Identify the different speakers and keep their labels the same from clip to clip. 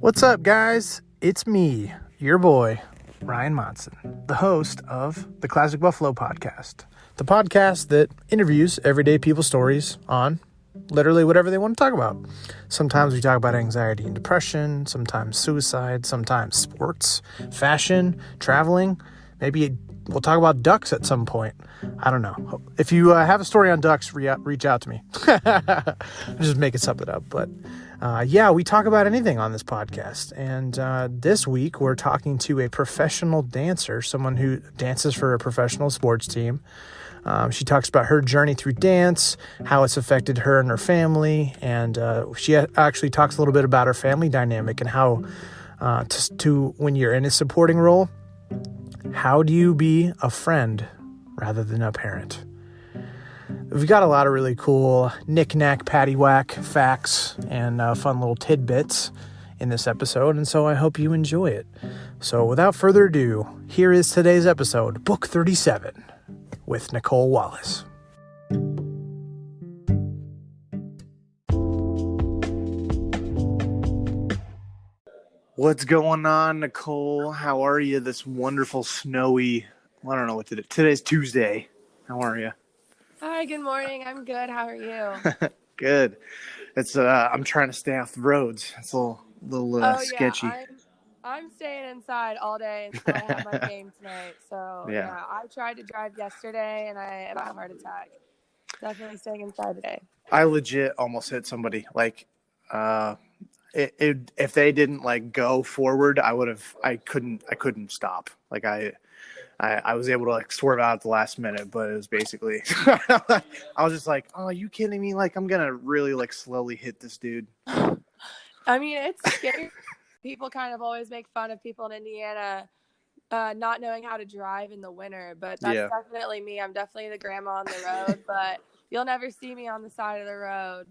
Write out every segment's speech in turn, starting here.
Speaker 1: What's up, guys? It's me, your boy, Ryan Monson, the host of the Classic Buffalo podcast, the podcast that interviews everyday people's stories on literally whatever they want to talk about. Sometimes we talk about anxiety and depression, sometimes suicide, sometimes sports, fashion, traveling. Maybe we'll talk about ducks at some point. I don't know. If you have a story on ducks, reach out to me. I'm just making something up. But we talk about anything on this podcast. And this week, we're talking to a professional dancer, someone who dances for a professional sports team. She talks about her journey through dance, how it's affected her and her family. And she actually talks a little bit about her family dynamic and how to when you're in a supporting role, how do you be a friend rather than a parent? We've got a lot of really cool knick-knack, paddywhack facts and fun little tidbits in this episode, and so I hope you enjoy it. So without further ado, here is today's episode, Book 37, with Nicole Wallace. What's going on, Nicole? How are you this wonderful, snowy, I don't know what today. Today's Tuesday. How are you?
Speaker 2: Hi, good morning. I'm good. How are you?
Speaker 1: Good. It's I'm trying to stay off the roads. It's a little sketchy.
Speaker 2: Yeah, I'm staying inside all day until I have my game tonight. So yeah, I tried to drive yesterday and I had a heart attack. Definitely staying inside today.
Speaker 1: I legit almost hit somebody. Like, if they didn't like go forward, I couldn't stop. Like I was able to like swerve out at the last minute, but it was basically I was just like, oh, are you kidding me? Like, I'm gonna really like slowly hit this dude.
Speaker 2: I mean, it's scary. People kind of always make fun of people in Indiana not knowing how to drive in the winter, but that's definitely me. I'm definitely the grandma on the road, but you'll never see me on the side of the road.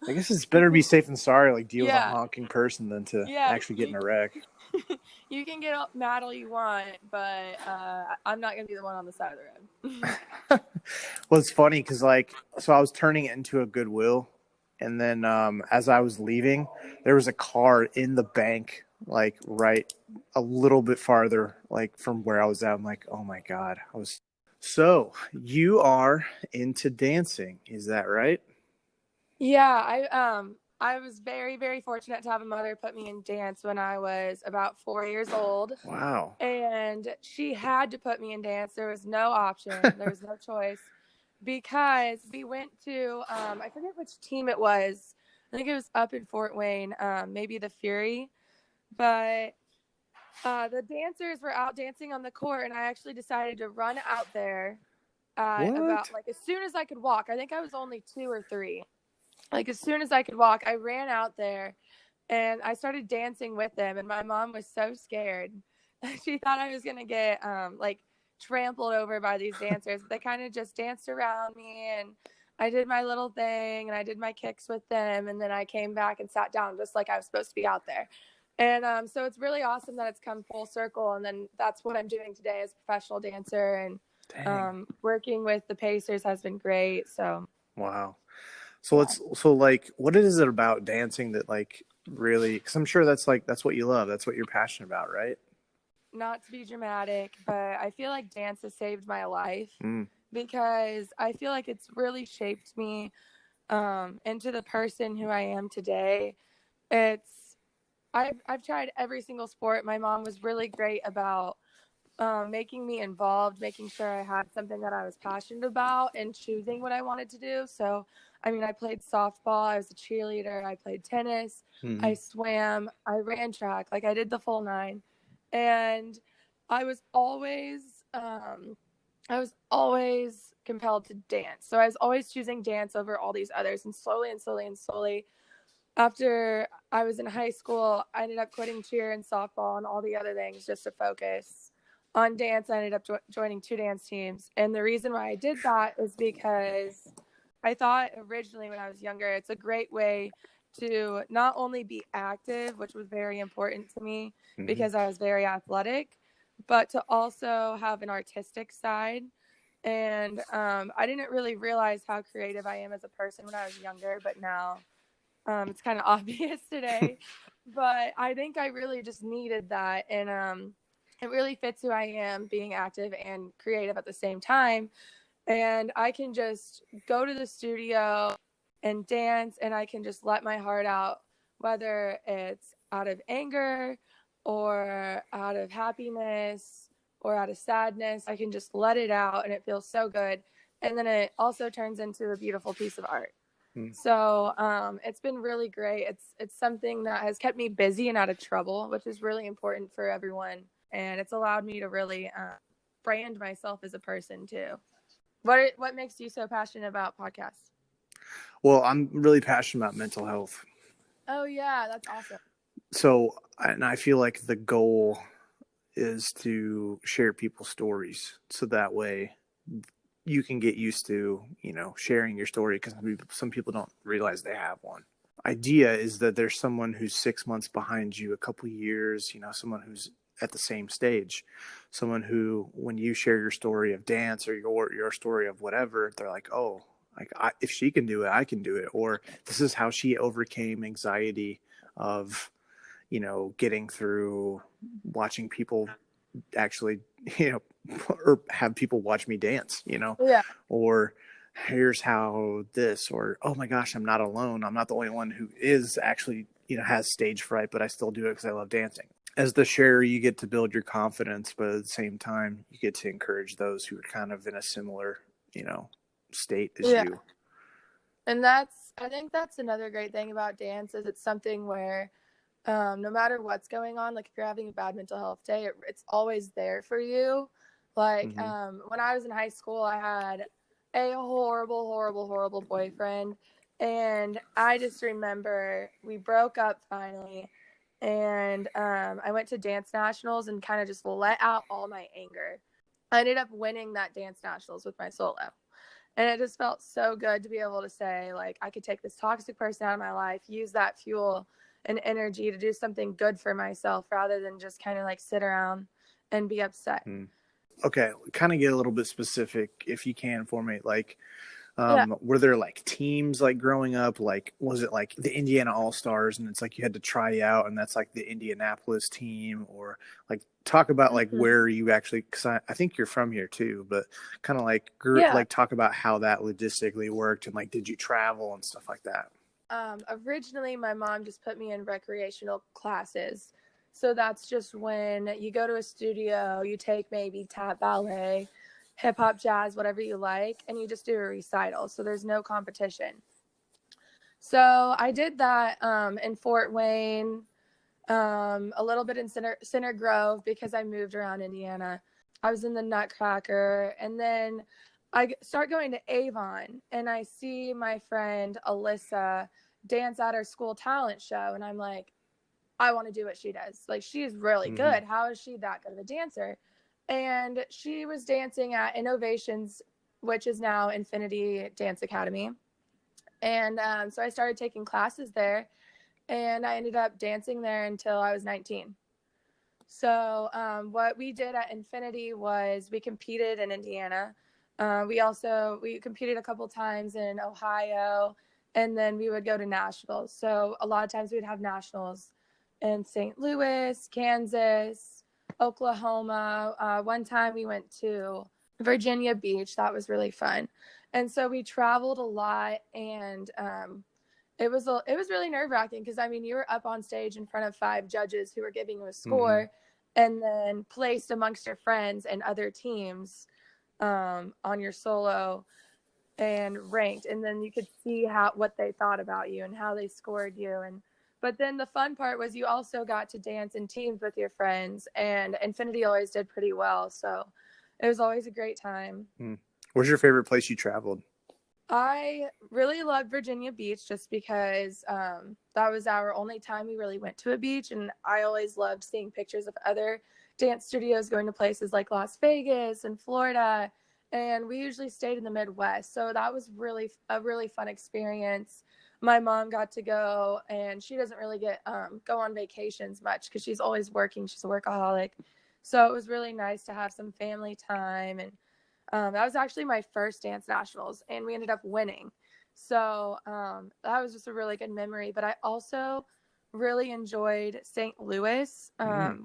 Speaker 1: I guess it's better to be safe than sorry, like deal with a honking person than to actually get in a wreck.
Speaker 2: You can get mad all you want, but I'm not going to be the one on the side of the road.
Speaker 1: Well, it's funny because, so I was turning it into a Goodwill, and then as I was leaving, there was a car in the bank, like right a little bit farther, like from where I was at. I'm like, oh my God. So you are into dancing, is that right?
Speaker 2: Yeah, I was very, very fortunate to have a mother put me in dance when I was about 4 years old.
Speaker 1: Wow.
Speaker 2: And she had to put me in dance. There was no option. There was no choice because we went to, I forget which team it was. I think it was up in Fort Wayne, maybe the Fury. But the dancers were out dancing on the court, and I actually decided to run out there about as soon as I could walk. I think I was only 2 or 3. Like, as soon as I could walk, I ran out there and I started dancing with them. And my mom was so scared. She thought I was going to get, trampled over by these dancers. They kind of just danced around me and I did my little thing and I did my kicks with them. And then I came back and sat down just like I was supposed to be out there. And so it's really awesome that it's come full circle. And then that's what I'm doing today as a professional dancer. And working with the Pacers has been great. So.
Speaker 1: Wow. So what is it about dancing that like really, because I'm sure that's what you love. That's what you're passionate about, right?
Speaker 2: Not to be dramatic, but I feel like dance has saved my life because I feel like it's really shaped me into the person who I am today. I've tried every single sport. My mom was really great about making me involved, making sure I had something that I was passionate about and choosing what I wanted to do. So, I mean, I played softball, I was a cheerleader, I played tennis, I swam, I ran track, like I did the full 9. And I was always compelled to dance. So I was always choosing dance over all these others. And slowly, after I was in high school, I ended up quitting cheer and softball and all the other things just to focus on dance. I ended up joining 2 dance teams. And the reason why I did that is because I thought originally when I was younger, it's a great way to not only be active, which was very important to me because I was very athletic, but to also have an artistic side. And I didn't really realize how creative I am as a person when I was younger, but now It's kind of obvious today, but I think I really just needed that. And it really fits who I am, being active and creative at the same time. And I can just go to the studio and dance, and I can just let my heart out, whether it's out of anger or out of happiness or out of sadness. I can just let it out, and it feels so good. And then it also turns into a beautiful piece of art. So it's been really great. It's something that has kept me busy and out of trouble, which is really important for everyone. And it's allowed me to really brand myself as a person too. What makes you so passionate about podcasts?
Speaker 1: Well, I'm really passionate about mental health.
Speaker 2: Oh yeah, that's awesome.
Speaker 1: So, and I feel like the goal is to share people's stories, so that way you can get used to, sharing your story, because some people don't realize they have one. Idea is that there's someone who's 6 months behind you, a couple years, someone who's at the same stage, someone who, when you share your story of dance or your story of whatever, they're like, oh, like if she can do it, I can do it. Or this is how she overcame anxiety of, getting through watching people actually, or have people watch me dance,
Speaker 2: Yeah.
Speaker 1: or here's how this, or, oh my gosh, I'm not alone. I'm not the only one who is actually, has stage fright, but I still do it because I love dancing. As the sharer, you get to build your confidence, but at the same time, you get to encourage those who are kind of in a similar, state as you.
Speaker 2: And I think that's another great thing about dance, is it's something where no matter what's going on, like if you're having a bad mental health day, it's always there for you. Like when I was in high school, I had a horrible, horrible, horrible boyfriend. And I just remember we broke up finally. And I went to dance nationals and kind of just let out all my anger. I ended up winning that dance nationals with my solo. And it just felt so good to be able to say, like, I could take this toxic person out of my life, use that fuel and energy to do something good for myself, rather than just kind of like sit around and be upset.
Speaker 1: Okay, kind of get a little bit specific if you can for me. Like,
Speaker 2: Yeah.
Speaker 1: were there like teams like growing up? Like, was it like the Indiana All-Stars and it's like you had to try out and that's like the Indianapolis team? Or like talk about like where you actually, because I think you're from here too, but kind of like like talk about how that logistically worked, and like did you travel and stuff like that?
Speaker 2: Originally, my mom just put me in recreational classes. So that's just when you go to a studio, you take maybe tap, ballet, hip hop, jazz, whatever you like, and you just do a recital. So there's no competition. So I did that in Fort Wayne, a little bit in Center Grove, because I moved around Indiana. I was in the Nutcracker, and then I start going to Avon, and I see my friend Alyssa dance at her school talent show, and I'm like, I want to do what she does. Like, she is really good. How is she that good of a dancer? And she was dancing at Innovations, which is now Infinity Dance Academy. And so I started taking classes there, and I ended up dancing there until I was 19. So what we did at Infinity was we competed in Indiana. We competed a couple times in Ohio, and then we would go to nationals. So a lot of times we'd have nationals in St. Louis, Kansas, Oklahoma. One time we went to Virginia Beach. That was really fun. And so we traveled a lot, and it was really nerve-wracking, because I mean, you were up on stage in front of 5 judges who were giving you a score, and then placed amongst your friends and other teams on your solo, and ranked, and then you could see what they thought about you and how they scored you. But then the fun part was you also got to dance in teams with your friends, and Infinity always did pretty well, so it was always a great time.
Speaker 1: Where's your favorite place you traveled?
Speaker 2: I really loved Virginia Beach, just because that was our only time we really went to a beach. And I always loved seeing pictures of other dance studios going to places like Las Vegas and Florida. And we usually stayed in the Midwest. So that was a really fun experience. My mom got to go, and she doesn't really go on vacations much because she's always working. She's a workaholic. So it was really nice to have some family time. And that was actually my first dance nationals, and we ended up winning. So that was just a really good memory. But I also really enjoyed St. Louis.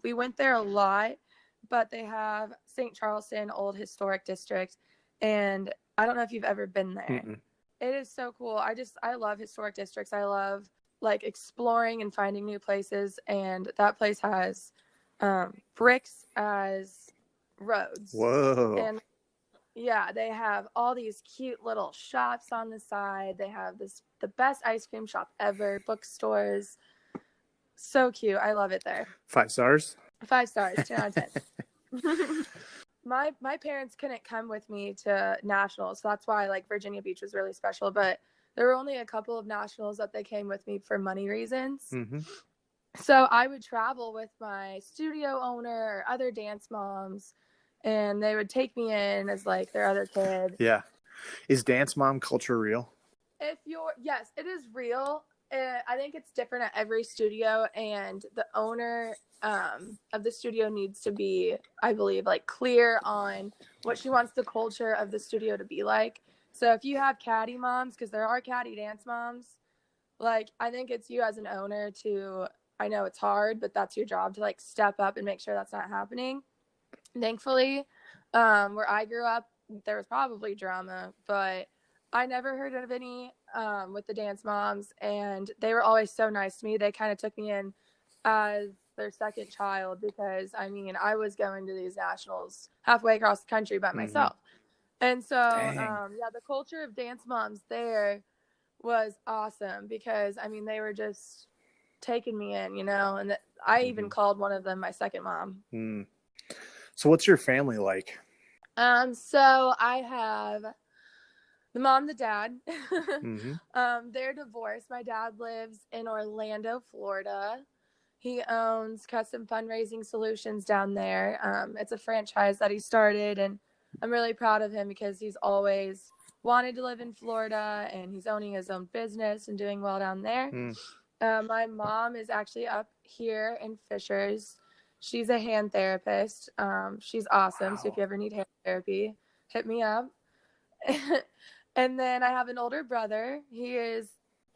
Speaker 2: We went there a lot, but they have St. Charleston Old Historic District, and I don't know if you've ever been there.
Speaker 1: Mm-mm.
Speaker 2: It is so cool. I love historic districts. I love like exploring and finding new places, and that place has bricks as roads.
Speaker 1: Whoa.
Speaker 2: And yeah, they have all these cute little shops on the side. They have the best ice cream shop ever, bookstores. So cute. I love it there.
Speaker 1: 5 stars?
Speaker 2: 5 stars, 10 out of 10. My parents couldn't come with me to nationals, so that's why like Virginia Beach was really special. But there were only a couple of nationals that they came with me for money reasons.
Speaker 1: Mm-hmm.
Speaker 2: So I would travel with my studio owner or other dance moms, and they would take me in as like their other kid.
Speaker 1: Yeah. Is dance mom culture real?
Speaker 2: Yes, it is real. I think it's different at every studio, and the owner of the studio needs to be, I believe, like clear on what she wants the culture of the studio to be like. So if you have caddy moms, because there are caddy dance moms, like I think it's you as an owner to, I know it's hard, but that's your job to like step up and make sure that's not happening. Thankfully, where I grew up, there was probably drama, but I never heard of any with the dance moms, and they were always so nice to me. They kind of took me in as their second child because, I mean, I was going to these nationals halfway across the country by myself. And so, yeah, the culture of dance moms there was awesome because, I mean, they were just taking me in, you know, and I even called one of them my second mom.
Speaker 1: So what's your family like?
Speaker 2: So I have the mom, the dad. They're divorced. My dad lives in Orlando, Florida. He owns Custom Fundraising Solutions down there. It's a franchise that he started, and I'm really proud of him because he's always wanted to live in Florida, and he's owning his own business and doing well down there. My mom is actually up here in Fishers. She's a hand therapist. She's awesome. Wow. So if you ever need hand therapy, hit me up. And then I have an older brother. He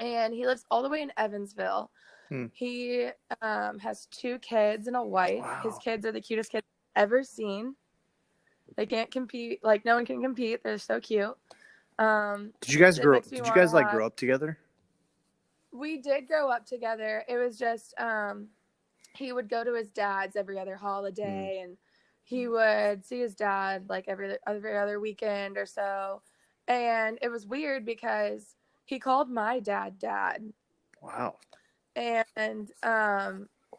Speaker 2: lives all the way in Evansville. He has 2 kids and a wife. Wow. His kids are the cutest kids I've ever seen. They can't compete. Like, no one can compete. They're so cute.
Speaker 1: Did you guys grow up together?
Speaker 2: We did grow up together. It was just he would go to his dad's every other holiday, and he would see his dad like every other weekend or so. And it was weird because he called my dad.
Speaker 1: Wow.
Speaker 2: And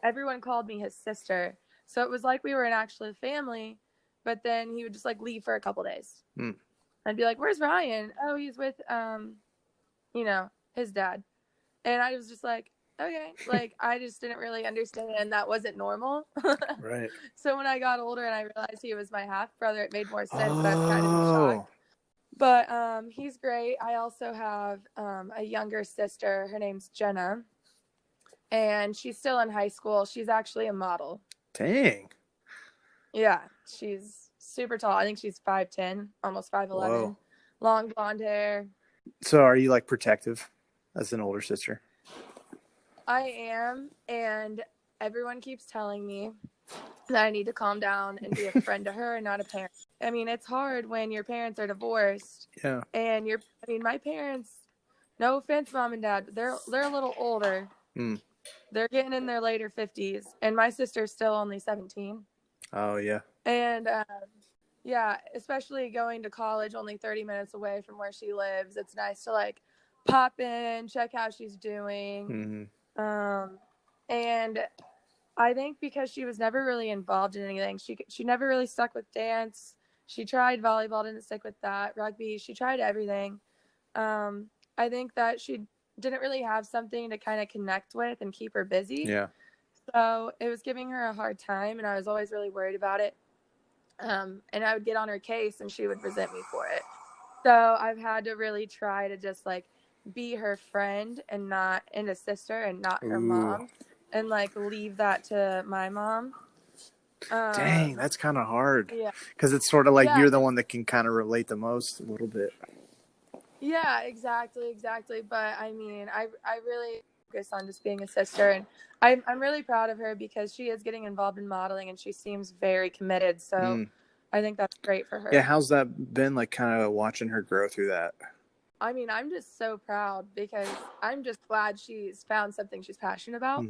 Speaker 2: everyone called me his sister. So it was like we were an actual family, but then he would just like leave for a couple days. I'd be like, "Where's Ryan?" "Oh, he's with his dad." And I was just like, okay, like I just didn't really understand that wasn't normal.
Speaker 1: Right.
Speaker 2: So when I got older and I realized he was my half brother, it made more sense. But I was kind of in shock. But he's great. I also have a younger sister. Her name's Jenna, and she's still in high school. She's actually a model.
Speaker 1: Dang.
Speaker 2: Yeah, she's super tall. I think she's 5'10", almost 5'11". Whoa. Long blonde hair.
Speaker 1: So are you like protective as an older sister?
Speaker 2: I am, and everyone keeps telling me that I need to calm down and be a friend to her and not a parent. I mean, it's hard when your parents are divorced.
Speaker 1: Yeah.
Speaker 2: And my parents, no offense, mom and dad, but they're a little older. They're getting in their later 50s, and my sister's still only 17.
Speaker 1: Oh, yeah.
Speaker 2: And, yeah, especially going to college only 30 minutes away from where she lives, it's nice to, like, pop in, check how she's doing. And I think because she was never really involved in anything, she never really stuck with dance. She tried volleyball, didn't stick with that. Rugby, she tried everything. I think that she didn't really have something to kind of connect with and keep her busy.
Speaker 1: Yeah.
Speaker 2: So it was giving her a hard time, and I was always really worried about it. And I would get on her case, and she would resent me for it. So I've had to really try to just like be her friend and a sister and not her mom, and like leave that to my mom.
Speaker 1: Dang, that's kind of hard. Yeah, because it's sort of like you're the one that can kind of relate the most a little bit.
Speaker 2: Yeah, exactly. But I mean, I really focus on just being a sister, and I'm really proud of her because she is getting involved in modeling and she seems very committed. So I think that's great for
Speaker 1: Yeah,
Speaker 2: her.
Speaker 1: how's that been, like, kind of watching her grow through that?
Speaker 2: I mean, I'm just so proud because I'm just glad she's found something she's passionate about.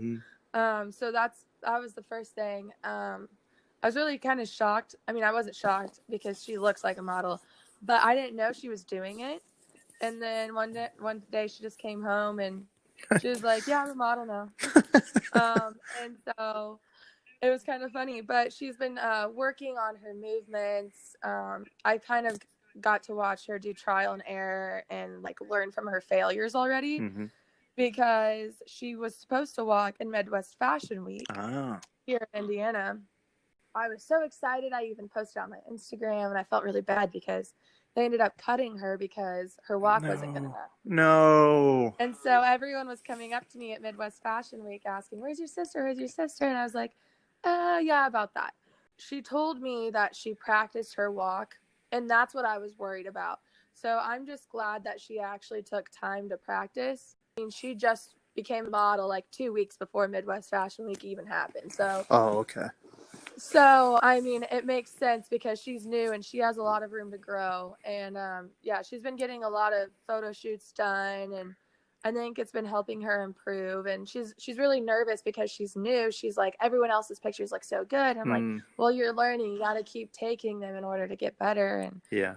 Speaker 2: So that was the first thing. I was really kind of shocked. I mean, I wasn't shocked because she looks like a model, but I didn't know she was doing it. And then one day she just came home and she was like, "Yeah, I'm a model now." And so it was kind of funny. But she's been working on her movements. I kind of got to watch her do trial and error and like learn from her failures already because she was supposed to walk in Midwest Fashion Week here in Indiana. I was so excited. I even posted on my Instagram, and I felt really bad because they ended up cutting her because her walk wasn't good enough.
Speaker 1: No.
Speaker 2: And so everyone was coming up to me at Midwest Fashion Week asking, "Where's your sister? Where's your sister?" And I was like, yeah, about that. She told me that she practiced her walk, and that's what I was worried about. So I'm just glad that she actually took time to practice. I mean, she just became a model like 2 weeks before Midwest Fashion Week even happened.
Speaker 1: Oh, okay.
Speaker 2: So, I mean, it makes sense because she's new and she has a lot of room to grow. And yeah, she's been getting a lot of photo shoots done, and I think it's been helping her improve. And she's really nervous because she's new. She's like, everyone else's pictures look so good. I'm like, well, you're learning. You got to keep taking them in order to get better. And
Speaker 1: Yeah.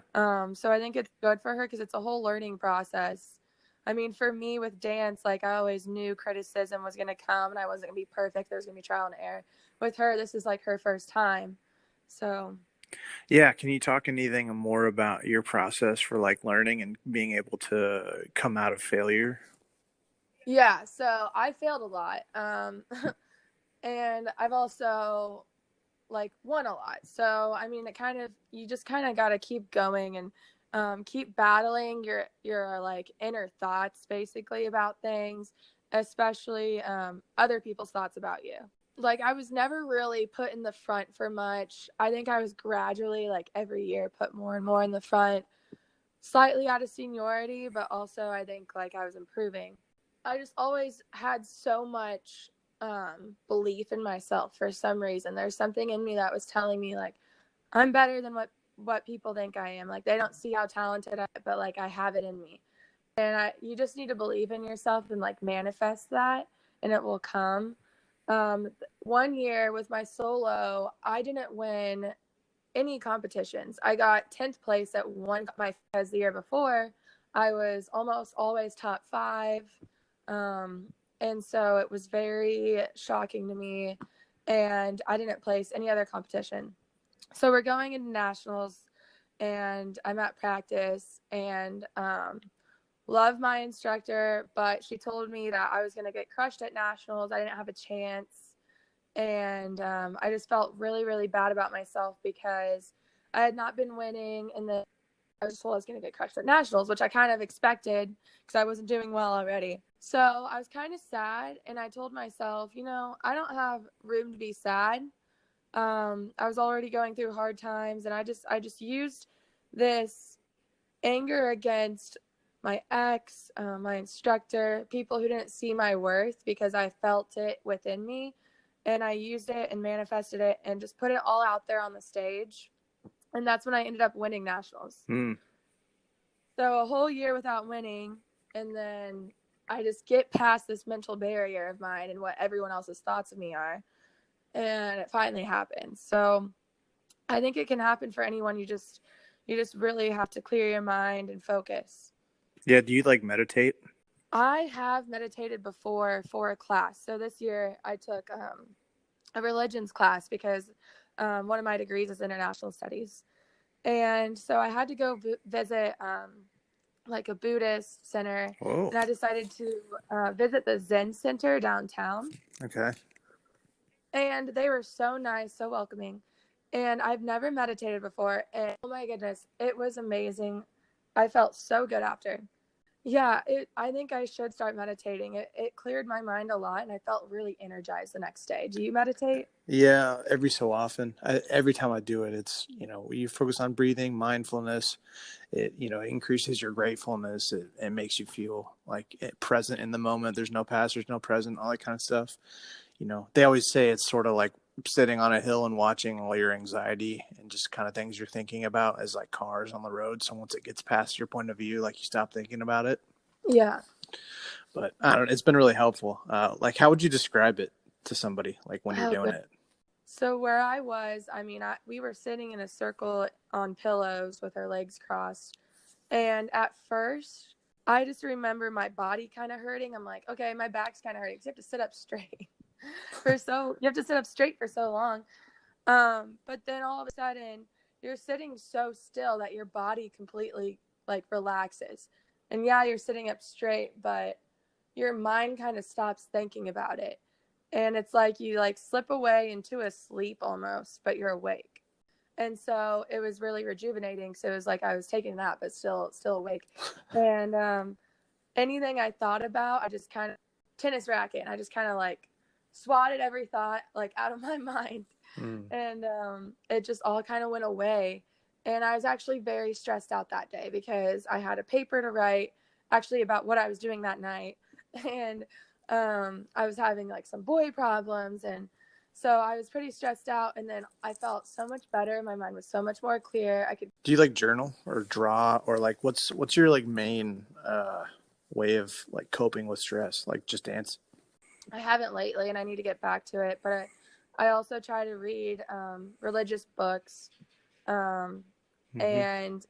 Speaker 2: so I think it's good for her because it's a whole learning process. I mean, for me with dance, like I always knew criticism was going to come and I wasn't going to be perfect. There was going to be trial and error. With her, this is like her first time. So,
Speaker 1: Yeah, can you talk anything more about your process for like learning and being able to come out of failure?
Speaker 2: yeah, so I failed a lot. And I've also like won a lot. So, I mean, you just kind of got to keep going and keep battling your like inner thoughts basically about things, especially other people's thoughts about you. Like I was never really put in the front for much. I think I was gradually like every year put more and more in the front, slightly out of seniority, but also I think like I was improving. I just always had so much belief in myself for some reason. There's something in me that was telling me like I'm better than what people think I am. Like they don't see how talented I am, but like I have it in me. And you just need to believe in yourself and like manifest that, and it will come. Um, one year with my solo, I didn't win any competitions. I got 10th place at one my as the year before. I was almost always top five. Um, and so it was very shocking to me. And I didn't place any other competition. So we're going into nationals, and I'm at practice, and love my instructor, but she told me that I was going to get crushed at nationals. I didn't have a chance. And I just felt really, really bad about myself because I had not been winning. And then I was told I was going to get crushed at nationals, which I kind of expected because I wasn't doing well already. So I was kind of sad. And I told myself, I don't have room to be sad. I was already going through hard times. And I just used this anger against my ex, my instructor, people who didn't see my worth because I felt it within me. And I used it and manifested it and just put it all out there on the stage. And that's when I ended up winning nationals. So a whole year without winning. And then I just get past this mental barrier of mine and what everyone else's thoughts of me are. And it finally happened. So I think it can happen for anyone. You just really have to clear your mind and focus.
Speaker 1: Yeah, do you like meditate?
Speaker 2: I have meditated before for a class. So this year I took a religions class because one of my degrees is international studies. And so I had to go visit like a Buddhist center.
Speaker 1: Oh,
Speaker 2: And I decided to visit the Zen Center downtown.
Speaker 1: okay.
Speaker 2: And they were so nice, so welcoming. And I've never meditated before. And oh my goodness, it was amazing. I felt so good after. Yeah, I think I should start meditating. It cleared my mind a lot, and I felt really energized the next day. Do you meditate?
Speaker 1: Yeah, every so often. Every time I do it, it's, you focus on breathing, mindfulness. It, increases your gratefulness. It makes you feel like present in the moment. There's no past, there's no present, all that kind of stuff. They always say it's sort of like sitting on a hill and watching all your anxiety and just kind of things you're thinking about as like cars on the road. So once it gets past your point of view, like you stop thinking about it.
Speaker 2: Yeah.
Speaker 1: But I don't know, it's been really helpful. Like, how would you describe it to somebody, like when you're
Speaker 2: Oh,
Speaker 1: doing
Speaker 2: good.
Speaker 1: it?
Speaker 2: So where I was, I mean, we were sitting in a circle on pillows with our legs crossed. And at first, I just remember my body kind of hurting. I'm like, okay, my back's kind of hurting because you have to sit up straight you have to sit up straight for so long. But then all of a sudden, you're sitting so still that your body completely like relaxes. And yeah, you're sitting up straight, but your mind kind of stops thinking about it. And it's like you like slip away into a sleep almost, but you're awake. And so it was really rejuvenating. So it was like I was taking a nap, but still awake. And anything I thought about, I just kind of tennis racket, and I just kind of like swatted every thought like out of my mind. And it just all kind of went away. And I was actually very stressed out that day because I had a paper to write actually about what I was doing that night. And I was having like some boy problems. And so I was pretty stressed out. And then I felt so much better. My mind was so much more clear. I could.
Speaker 1: Do you like journal or draw, or like what's your like main way of like coping with stress? Like just dance?
Speaker 2: I haven't lately, and I need to get back to it. But I also try to read religious books, and I'm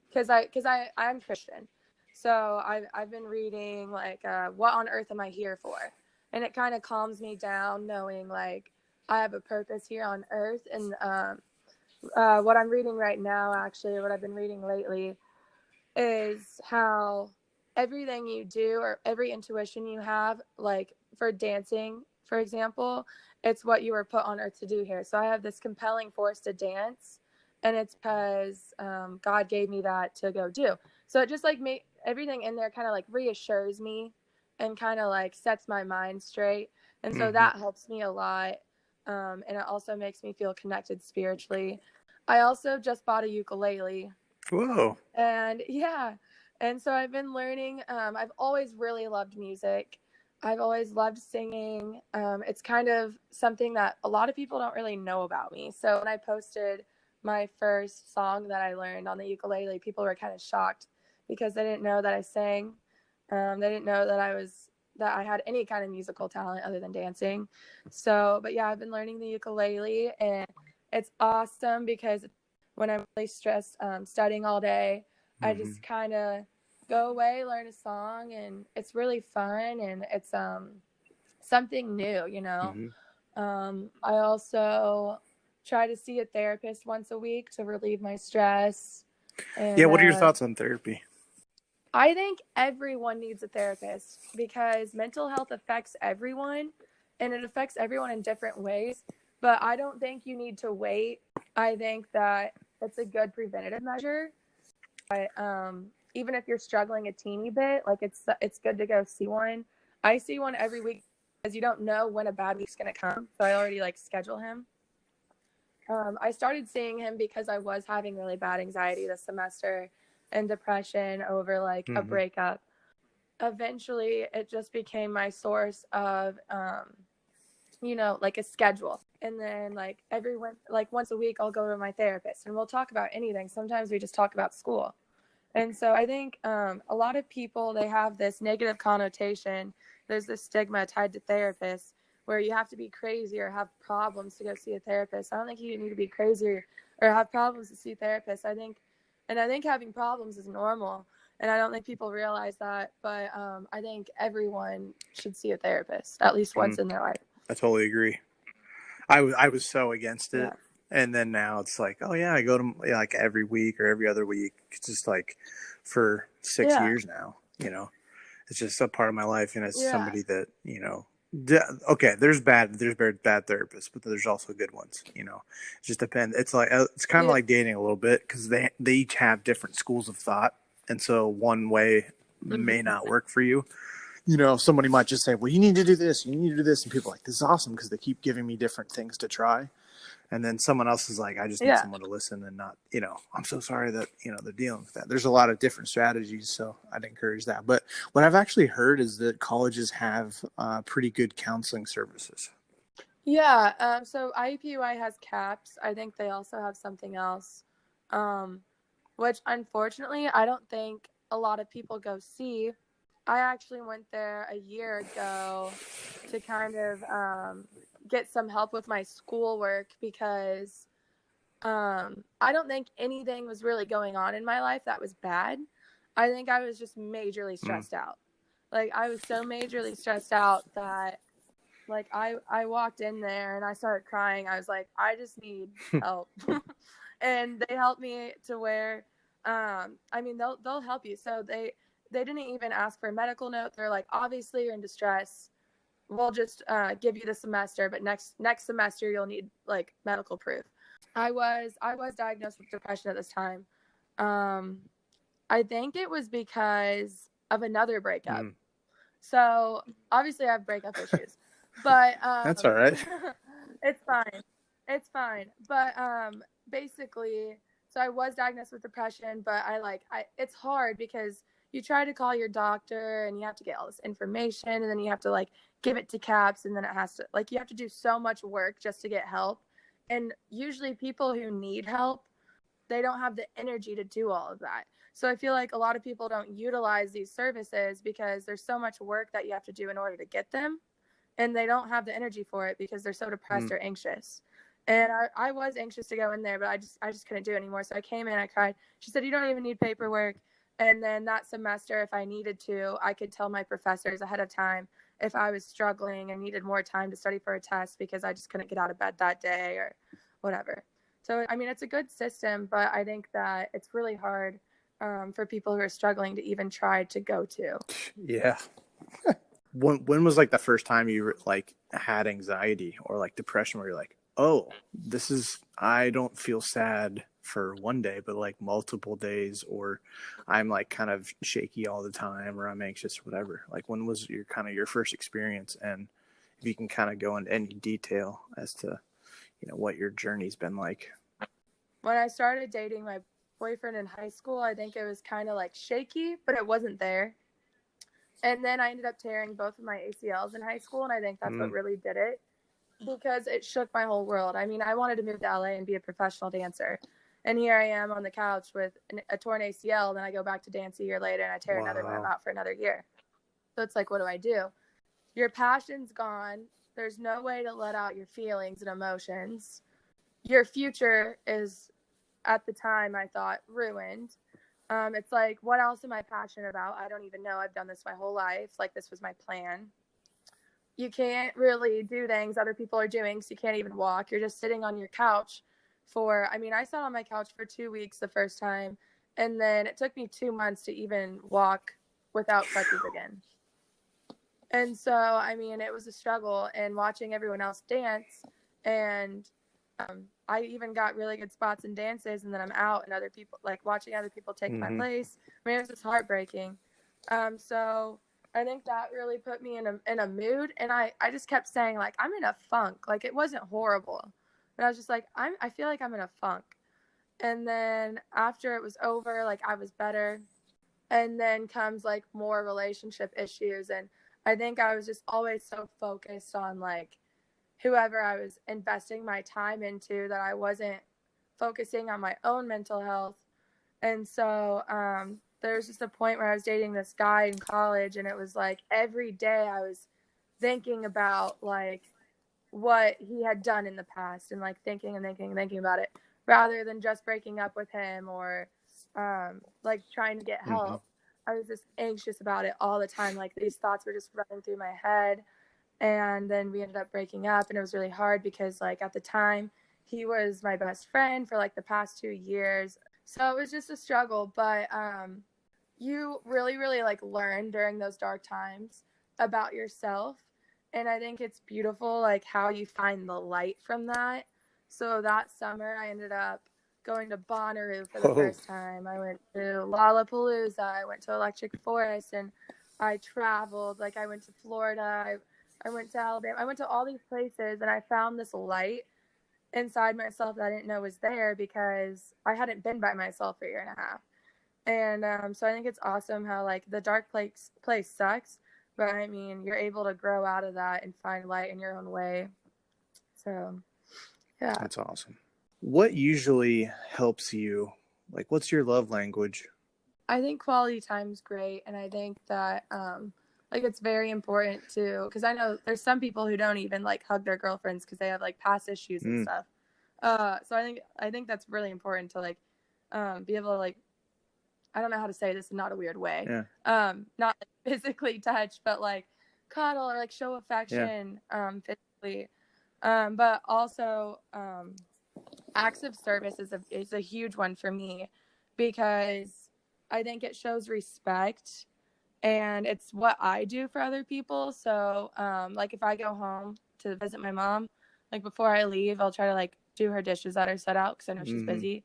Speaker 2: Christian, so I've been reading like What on Earth Am I Here For, and it kind of calms me down knowing like I have a purpose here on Earth. And what I'm reading right now, actually, what I've been reading lately, is how everything you do or every intuition you have, like for dancing, for example, it's what you were put on earth to do here. So I have this compelling force to dance, and it's because God gave me that to go do. So it just like everything in there kind of like reassures me and kind of like sets my mind straight. And so that helps me a lot. And it also makes me feel connected spiritually. I also just bought a ukulele.
Speaker 1: Whoa.
Speaker 2: And yeah, and so I've been learning. I've always really loved music. I've always loved singing. It's kind of something that a lot of people don't really know about me. So when I posted my first song that I learned on the ukulele, people were kind of shocked because they didn't know that I sang. They didn't know that I had any kind of musical talent other than dancing. So, but yeah, I've been learning the ukulele, and it's awesome because when I'm really stressed, studying all day, I just kind of go away, learn a song, and it's really fun, and it's something new, you know. I also try to see a therapist once a week to relieve my stress.
Speaker 1: Yeah,
Speaker 2: And
Speaker 1: what are your thoughts on therapy?
Speaker 2: I think everyone needs a therapist because mental health affects everyone, and it affects everyone in different ways. But I don't think you need to wait. I think that it's a good preventative measure. But even if you're struggling a teeny bit, like it's good to go see one. I see one every week because you don't know when a bad week's gonna come. So I already like schedule him. I started seeing him because I was having really bad anxiety this semester and depression over like a breakup. Eventually, it just became my source of, like a schedule. And then like once a week, I'll go to my therapist and we'll talk about anything. Sometimes we just talk about school. And so I think a lot of people, they have this negative connotation. There's this stigma tied to therapists where you have to be crazy or have problems to go see a therapist. I don't think you need to be crazy or have problems to see a therapist. I think having problems is normal. And I don't think people realize that. But I think everyone should see a therapist at least once in their life.
Speaker 1: I totally agree. I was so against it.
Speaker 2: Yeah.
Speaker 1: And then now it's like, oh yeah, I go to like every week or every other week. It's just like for 6 years now, it's just a part of my life. And it's somebody that, okay, there's bad therapists, but there's also good ones, it just depends. It's like, it's kind of like dating a little bit because they each have different schools of thought. And so one way may not work for you. You know, somebody might just say, well, you need to do this, you need to do this. And people are like, this is awesome because they keep giving me different things to try. And then someone else is like, I just need someone to listen and not, you know, I'm so sorry that, you know, they're dealing with that. There's a lot of different strategies. So I'd encourage that. But what I've actually heard is that colleges have pretty good counseling services.
Speaker 2: Yeah. So IUPUI has CAPS. I think they also have something else, which unfortunately I don't think a lot of people go see. I actually went there a year ago to kind of get some help with my schoolwork because I don't think anything was really going on in my life that was bad. I think I was just majorly stressed out. Like, I was so majorly stressed out that, like, I walked in there and I started crying. I was like, I just need help. And they helped me to where, I mean, they'll help you. So they didn't even ask for a medical note. They're like, obviously you're in distress. We'll just give you the semester, but next semester you'll need like medical proof. I was diagnosed with depression at this time. I think it was because of another breakup. So obviously I have breakup issues, but
Speaker 1: That's all right.
Speaker 2: it's fine. But basically, so I was diagnosed with depression, but it's hard because you try to call your doctor and you have to get all this information and then you have to like give it to CAPS and then it has to like you have to do so much work just to get help. And usually people who need help, they don't have the energy to do all of that. So I feel like a lot of people don't utilize these services because there's so much work that you have to do in order to get them. And they don't have the energy for it because they're so depressed or anxious. And I was anxious to go in there, but I just couldn't do it anymore. So I came in, I cried. She said, you don't even need paperwork. And then that semester, if I needed to, I could tell my professors ahead of time if I was struggling and needed more time to study for a test because I just couldn't get out of bed that day or whatever. So, I mean, it's a good system, but I think that it's really hard for people who are struggling to even try to go to.
Speaker 1: Yeah. When was like the first time you like had anxiety or like depression where you're like, oh, I don't feel sad for one day, but like multiple days, or I'm like kind of shaky all the time, or I'm anxious or whatever? Like, when was your first experience? And if you can kind of go into any detail as to, you know, what your journey's been like.
Speaker 2: When I started dating my boyfriend in high school, I think it was kind of like shaky, but it wasn't there. And then I ended up tearing both of my ACLs in high school, and I think that's what really did it because it shook my whole world. I mean, I wanted to move to LA and be a professional dancer. And here I am on the couch with a torn ACL. Then I go back to dance a year later and I tear another one. I'm out for another year. So it's like, what do I do? Your passion's gone. There's no way to let out your feelings and emotions. Your future is, at the time, I thought, ruined. It's like, what else am I passionate about? I don't even know. I've done this my whole life. Like, this was my plan. You can't really do things other people are doing, so you can't even walk. You're just sitting on your couch I sat on my couch for 2 weeks the first time, and then it took me 2 months to even walk without crutches again. And so, I mean, it was a struggle, and watching everyone else dance, and I even got really good spots in dances, and then I'm out, and other people, like, watching other people take my place. I mean, it was just heartbreaking. So I think that really put me in a mood, and I just kept saying, like, I'm in a funk. Like, it wasn't horrible, but I was just like, I feel like I'm in a funk. And then after it was over, like, I was better. And then comes, like, more relationship issues, and I think I was just always so focused on, like, whoever I was investing my time into that I wasn't focusing on my own mental health. And so there was just a point where I was dating this guy in college, and it was like every day I was thinking about like what he had done in the past and like thinking about it rather than just breaking up with him or like trying to get help. I was just anxious about it all the time. Like these thoughts were just running through my head. And then we ended up breaking up, and it was really hard because like at the time he was my best friend for like the past 2 years. So it was just a struggle, but you really, really like learn during those dark times about yourself. And I think it's beautiful, like how you find the light from that. So that summer I ended up going to Bonnaroo for the
Speaker 1: Whoa.
Speaker 2: first time. I went to Lollapalooza. I went to Electric Forest, and I traveled. Like, I went to Florida. I went to Alabama. I went to all these places, and I found this light inside myself that I didn't know was there because I hadn't been by myself for a year and a half. And so I think it's awesome how, like, the dark place sucks, but I mean, you're able to grow out of that and find light in your own way. So, yeah.
Speaker 1: That's awesome. What usually helps you? Like, what's your love language?
Speaker 2: I think quality time is great, and I think that like, it's very important to, because I know there's some people who don't even like hug their girlfriends because they have like past issues and stuff. So I think that's really important to like be able to, like, I don't know how to say this in not a weird way.
Speaker 1: Yeah.
Speaker 2: Not like physically touch, but like cuddle or like show affection physically. But also acts of service is a huge one for me, because I think it shows respect and it's what I do for other people. So like, if I go home to visit my mom, like, before I leave, I'll try to like do her dishes that are set out because I know she's busy.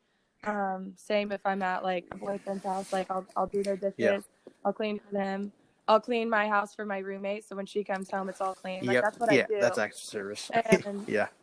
Speaker 2: Same if I'm at like a boyfriend's house, like I'll do their dishes. I'll clean for them. I'll clean my house for my roommate, so when she comes home, it's all clean. Like, that's what I do.
Speaker 1: That's active service.
Speaker 2: And
Speaker 1: Yeah.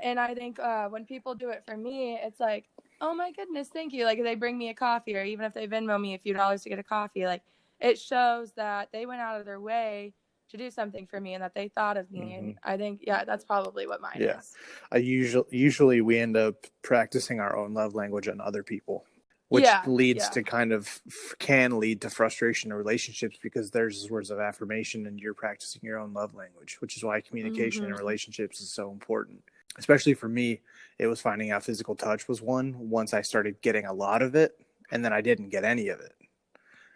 Speaker 2: and I think when people do it for me, it's like, oh my goodness, thank you. Like, they bring me a coffee, or even if they Venmo me a few dollars to get a coffee, like, it shows that they went out of their way to do something for me and that they thought of me. And I think, that's probably what mine is.
Speaker 1: I usually we end up practicing our own love language on other people, which leads to can lead to frustration in relationships, because there's words of affirmation and you're practicing your own love language, which is why communication in relationships is so important. Especially for me, it was finding out physical touch was one, once I started getting a lot of it, and then I didn't get any of it.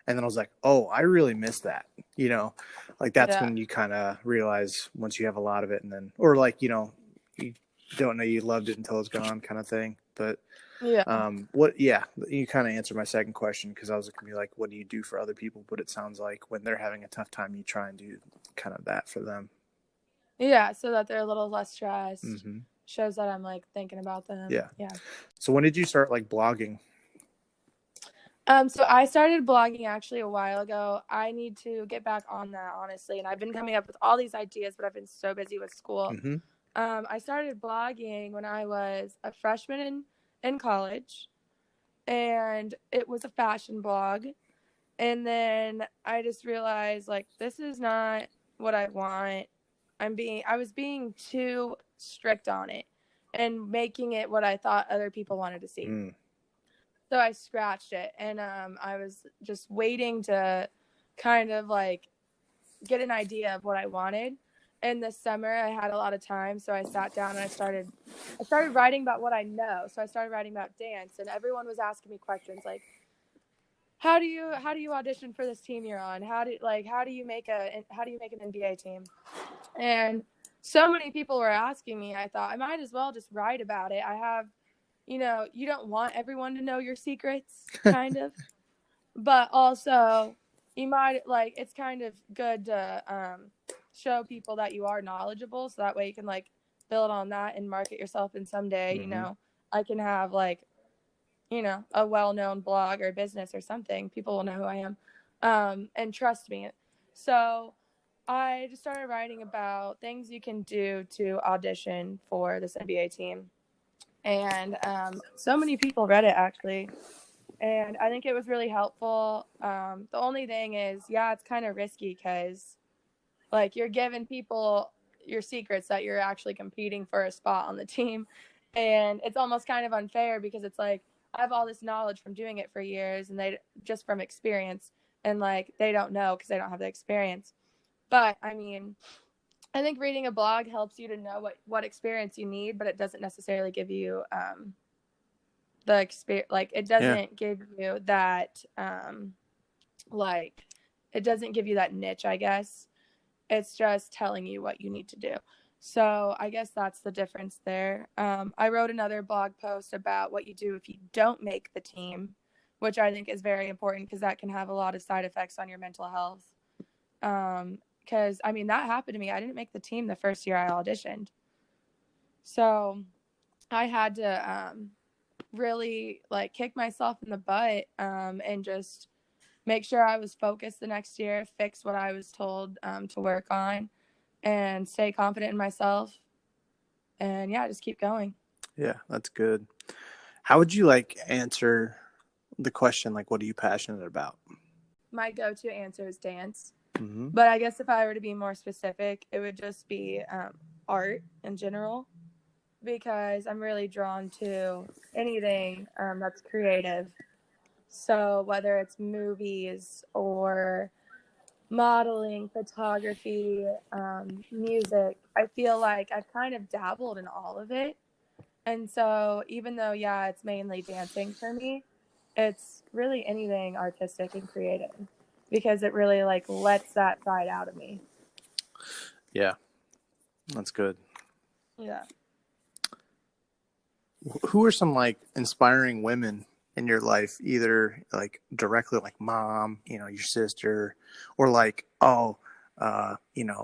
Speaker 1: And then I was like, oh, I really miss that. Like, that's when you kind of realize, once you have a lot of it, and then, or like, you don't know you loved it until it's gone, kind of thing. But you kind of answered my second question, because I was going to be like, what do you do for other people? But it sounds like when they're having a tough time, you try and do kind of that for them.
Speaker 2: Yeah, so that they're a little less stressed. Shows that I'm like thinking about them. Yeah.
Speaker 1: So when did you start like blogging?
Speaker 2: So I started blogging actually a while ago. I need to get back on that, honestly. And I've been coming up with all these ideas, but I've been so busy with school. I started blogging when I was a freshman in college, and it was a fashion blog. And then I just realized, like, this is not what I want. I was being too strict on it and making it what I thought other people wanted to see. So I scratched it, and I was just waiting to kind of like get an idea of what I wanted. And this summer I had a lot of time, so I sat down and I started writing about what I know. So I started writing about dance, and everyone was asking me questions like, how do you audition for this team you're on? How do you make an NBA team? And so many people were asking me, I thought I might as well just write about it. I have, you don't want everyone to know your secrets, kind of, but also you might, like, it's kind of good to show people that you are knowledgeable, so that way you can like build on that and market yourself. And someday, I can have like, a well-known blog or business or something. People will know who I am, and trust me. So I just started writing about things you can do to audition for this NBA team. And so many people read it, actually. And I think it was really helpful. The only thing is, it's kind of risky, because like, you're giving people your secrets that you're actually competing for a spot on the team. And it's almost kind of unfair, because it's like, I have all this knowledge from doing it for years, and they just from experience, and like, they don't know because they don't have the experience. But I mean, I think reading a blog helps you to know what experience you need, but it doesn't necessarily give you the experience. Like, it doesn't give you that it doesn't give you that niche, I guess. It's just telling you what you need to do. So I guess that's the difference there. I wrote another blog post about what you do if you don't make the team, which I think is very important, because that can have a lot of side effects on your mental health. Because, I mean, that happened to me. I didn't make the team the first year I auditioned. So I had to really like kick myself in the butt and just make sure I was focused the next year, fix what I was told to work on, and stay confident in myself. And yeah, just keep going.
Speaker 1: Yeah, that's good. How would you like answer the question, like, what are you passionate about?
Speaker 2: My go-to answer is dance.
Speaker 1: Mm-hmm.
Speaker 2: But I guess if I were to be more specific, it would just be art in general, because I'm really drawn to anything that's creative. So whether it's movies or modeling, photography, music, I feel like I've kind of dabbled in all of it. And so even though, yeah, it's mainly dancing for me, it's really anything artistic and creative, because it really like lets that side out of me.
Speaker 1: Yeah, that's good.
Speaker 2: Yeah.
Speaker 1: Who are some like inspiring women in your life, either like directly, like mom, your sister, or like,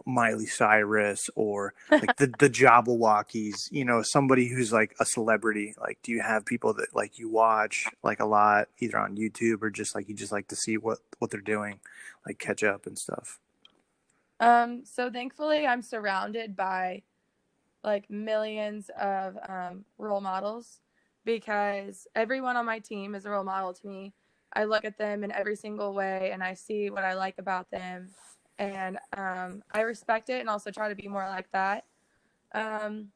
Speaker 1: Miley Cyrus, or like the Jabberwockies, somebody who's like a celebrity? Like, do you have people that like you watch like a lot, either on YouTube or just like you just like to see what they're doing, like catch up and stuff?
Speaker 2: So thankfully I'm surrounded by like millions of role models, because everyone on my team is a role model to me. I look at them in every single way and I see what I like about them, and I respect it and also try to be more like that. Um,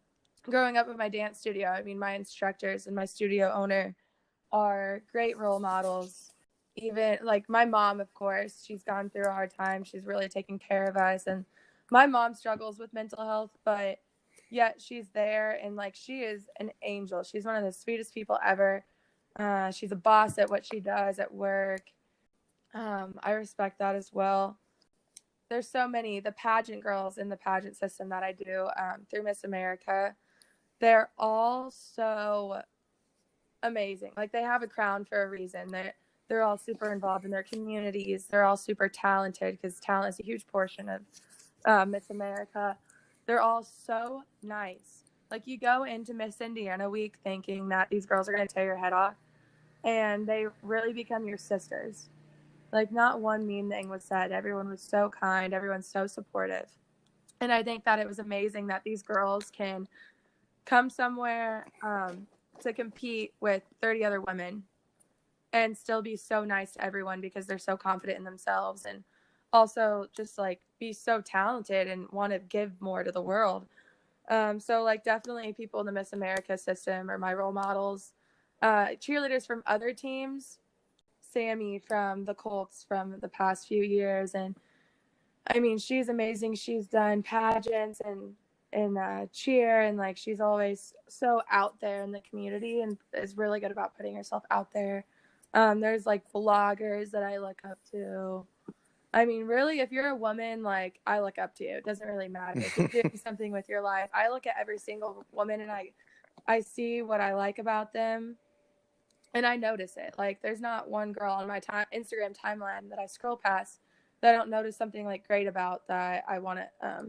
Speaker 2: Growing up in my dance studio, I mean, my instructors and my studio owner are great role models. Even like my mom, of course, she's gone through a hard time. She's really taken care of us. And my mom struggles with mental health, but yet she's there, and like she is an angel. She's one of the sweetest people ever. She's a boss at what she does at work. I respect that as well. There's so many, the pageant girls in the pageant system that I do through Miss America. They're all so amazing. Like they have a crown for a reason. They're all super involved in their communities. They're all super talented, because talent is a huge portion of Miss America. They're all so nice. Like you go into Miss Indiana week thinking that these girls are going to tear your head off, and they really become your sisters. Like not one mean thing was said. Everyone was so kind. Everyone's so supportive. And I think that it was amazing that these girls can come somewhere to compete with 30 other women and still be so nice to everyone, because they're so confident in themselves, and also just like be so talented and want to give more to the world. So like definitely people in the Miss America system are my role models. Cheerleaders from other teams, Sammy from the Colts from the past few years, and I mean she's amazing. She's done pageants and cheer, and like she's always so out there in the community and is really good about putting herself out there. There's like bloggers that I look up to. I mean, really, if you're a woman, like I look up to you. It doesn't really matter if you're doing something with your life. I look at every single woman and I see what I like about them, and I notice it. Like there's not one girl on my Instagram timeline that I scroll past that I don't notice something like great about that I want to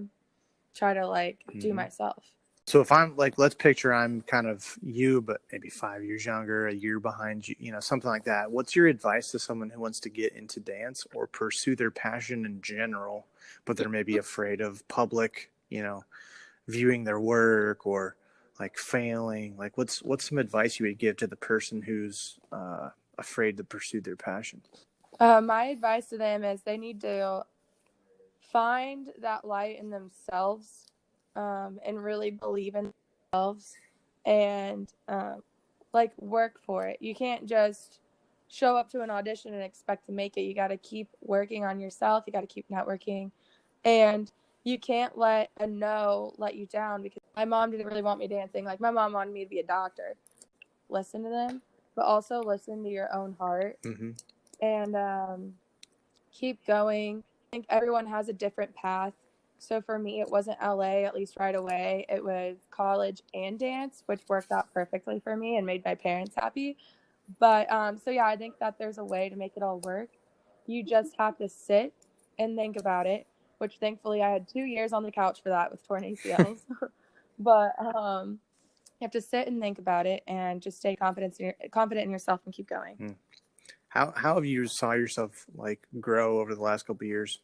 Speaker 2: try to like do myself.
Speaker 1: So if I'm like, let's picture I'm kind of you, but maybe 5 years younger, a year behind you, something like that. What's your advice to someone who wants to get into dance or pursue their passion in general, but they're maybe afraid of public, viewing their work, or like failing? Like what's some advice you would give to the person who's afraid to pursue their passion?
Speaker 2: My advice to them is they need to find that light in themselves, and really believe in themselves, and like work for it. You can't just show up to an audition and expect to make it. You got to keep working on yourself. You got to keep networking, and you can't let a no let you down, because my mom didn't really want me dancing. Like my mom wanted me to be a doctor. Listen to them, but also listen to your own heart, and keep going. I think everyone has a different path. So for me, it wasn't LA, at least right away. It was college and dance, which worked out perfectly for me and made my parents happy. But so yeah, I think that there's a way to make it all work. You just have to sit and think about it, which thankfully I had 2 years on the couch for that with torn ACLs. But You have to sit and think about it and just stay confident in yourself and keep going.
Speaker 1: How have you saw yourself like grow over the last couple of years?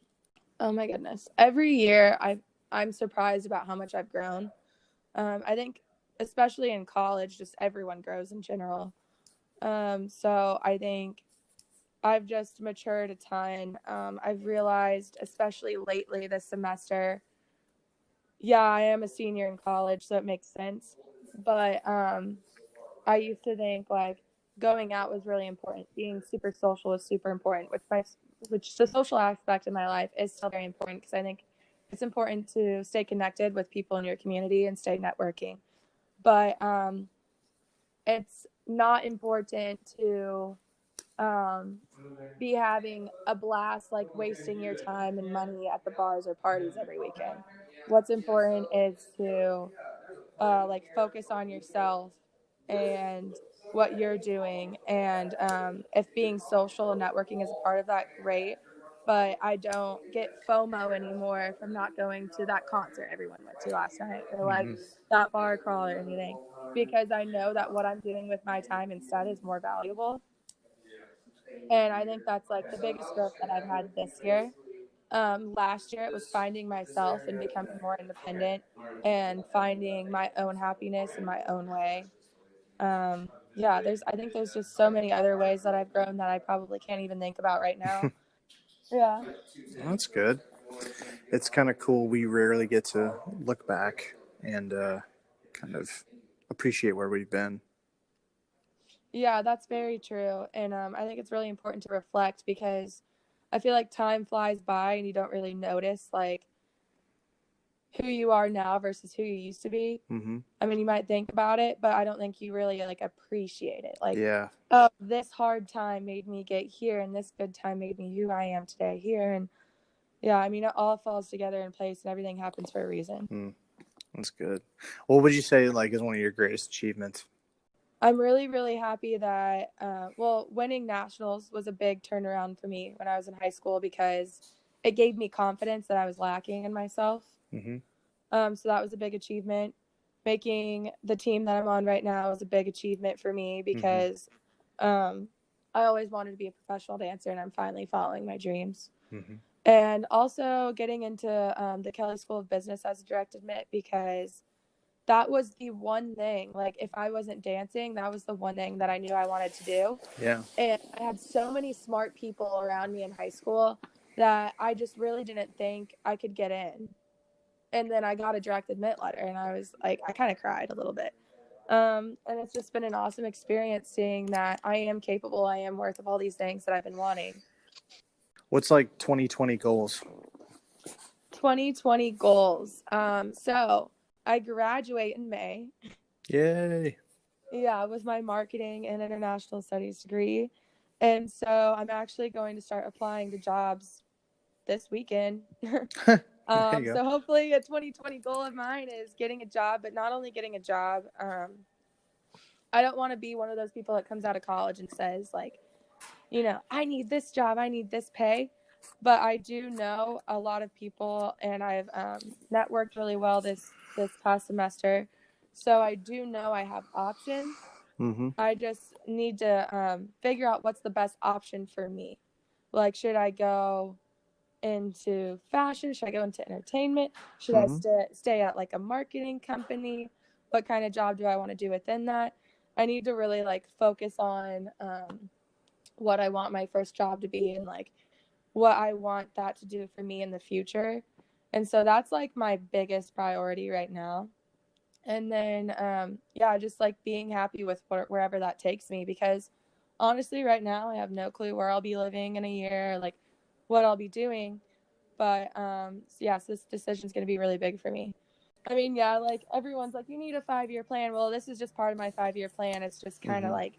Speaker 2: Oh my goodness. Every year I'm surprised about how much I've grown. I think especially in college, just everyone grows in general. So I think I've just matured a ton. I've realized, especially lately this semester, yeah, I am a senior in college, so it makes sense. But I used to think like going out was really important. Being super social was super important, which the social aspect of my life is still very important because I think it's important to stay connected with people in your community and stay networking. But it's not important to be having a blast, like wasting your time and money at the bars or parties every weekend. What's important is to like focus on yourself and what you're doing. And if being social and networking is a part of that, great. But I don't get FOMO anymore from not going to that concert everyone went to last night or like that bar crawl or anything, because I know that what I'm doing with my time instead is more valuable. And I think that's like the biggest growth that I've had this year. Last year, it was finding myself and becoming more independent and finding my own happiness in my own way. Yeah, I think there's just so many other ways that I've grown that I probably can't even think about right now. Yeah.
Speaker 1: That's good. It's kind of cool. We rarely get to look back and kind of appreciate where we've been.
Speaker 2: Yeah, that's very true. And I think it's really important to reflect because I feel like time flies by and you don't really notice like who you are now versus who you used to be.
Speaker 1: Mm-hmm.
Speaker 2: I mean, you might think about it, but I don't think you really like appreciate it. Like,
Speaker 1: Yeah.
Speaker 2: oh, this hard time made me get here, and this good time made me who I am today here. And yeah, I mean, it all falls together in place, and everything happens for a reason.
Speaker 1: That's good. What would you say like is one of your greatest achievements?
Speaker 2: I'm really, really happy that, winning nationals was a big turnaround for me when I was in high school because it gave me confidence that I was lacking in myself.
Speaker 1: Mm-hmm.
Speaker 2: So that was a big achievement. Making the team that I'm on right now is a big achievement for me because I always wanted to be a professional dancer, and I'm finally following my dreams.
Speaker 1: Mm-hmm.
Speaker 2: And also getting into the Kelley School of Business as a direct admit because that was the one thing, like if I wasn't dancing, that was the one thing that I knew I wanted to do.
Speaker 1: Yeah.
Speaker 2: And I had so many smart people around me in high school that I just really didn't think I could get in. And then I got a direct admit letter, and I was like, I kind of cried a little bit. And it's just been an awesome experience seeing that I am capable, I am worth of all these things that I've been wanting.
Speaker 1: What's like 2020 goals?
Speaker 2: 2020 goals. So I graduate in May.
Speaker 1: Yay.
Speaker 2: Yeah, with my marketing and international studies degree. And so I'm actually going to start applying to jobs this weekend. So hopefully a 2020 goal of mine is getting a job, but not only getting a job. I don't want to be one of those people that comes out of college and says like, I need this job, I need this pay. But I do know a lot of people, and I've networked really well this past semester. So I do know I have options.
Speaker 1: Mm-hmm.
Speaker 2: I just need to figure out what's the best option for me. Like, should I go into fashion? Should I go into entertainment? Should I stay at like a marketing company? What kind of job do I want to do within that? I need to really like focus on what I want my first job to be and like what I want that to do for me in the future. And so that's like my biggest priority right now. And then, just like being happy with wherever that takes me, because honestly, right now, I have no clue where I'll be living in a year, like what I'll be doing. But, so this decision is going to be really big for me. I mean, yeah, like everyone's like, you need a 5-year plan. Well, this is just part of my 5-year plan. It's just kind of like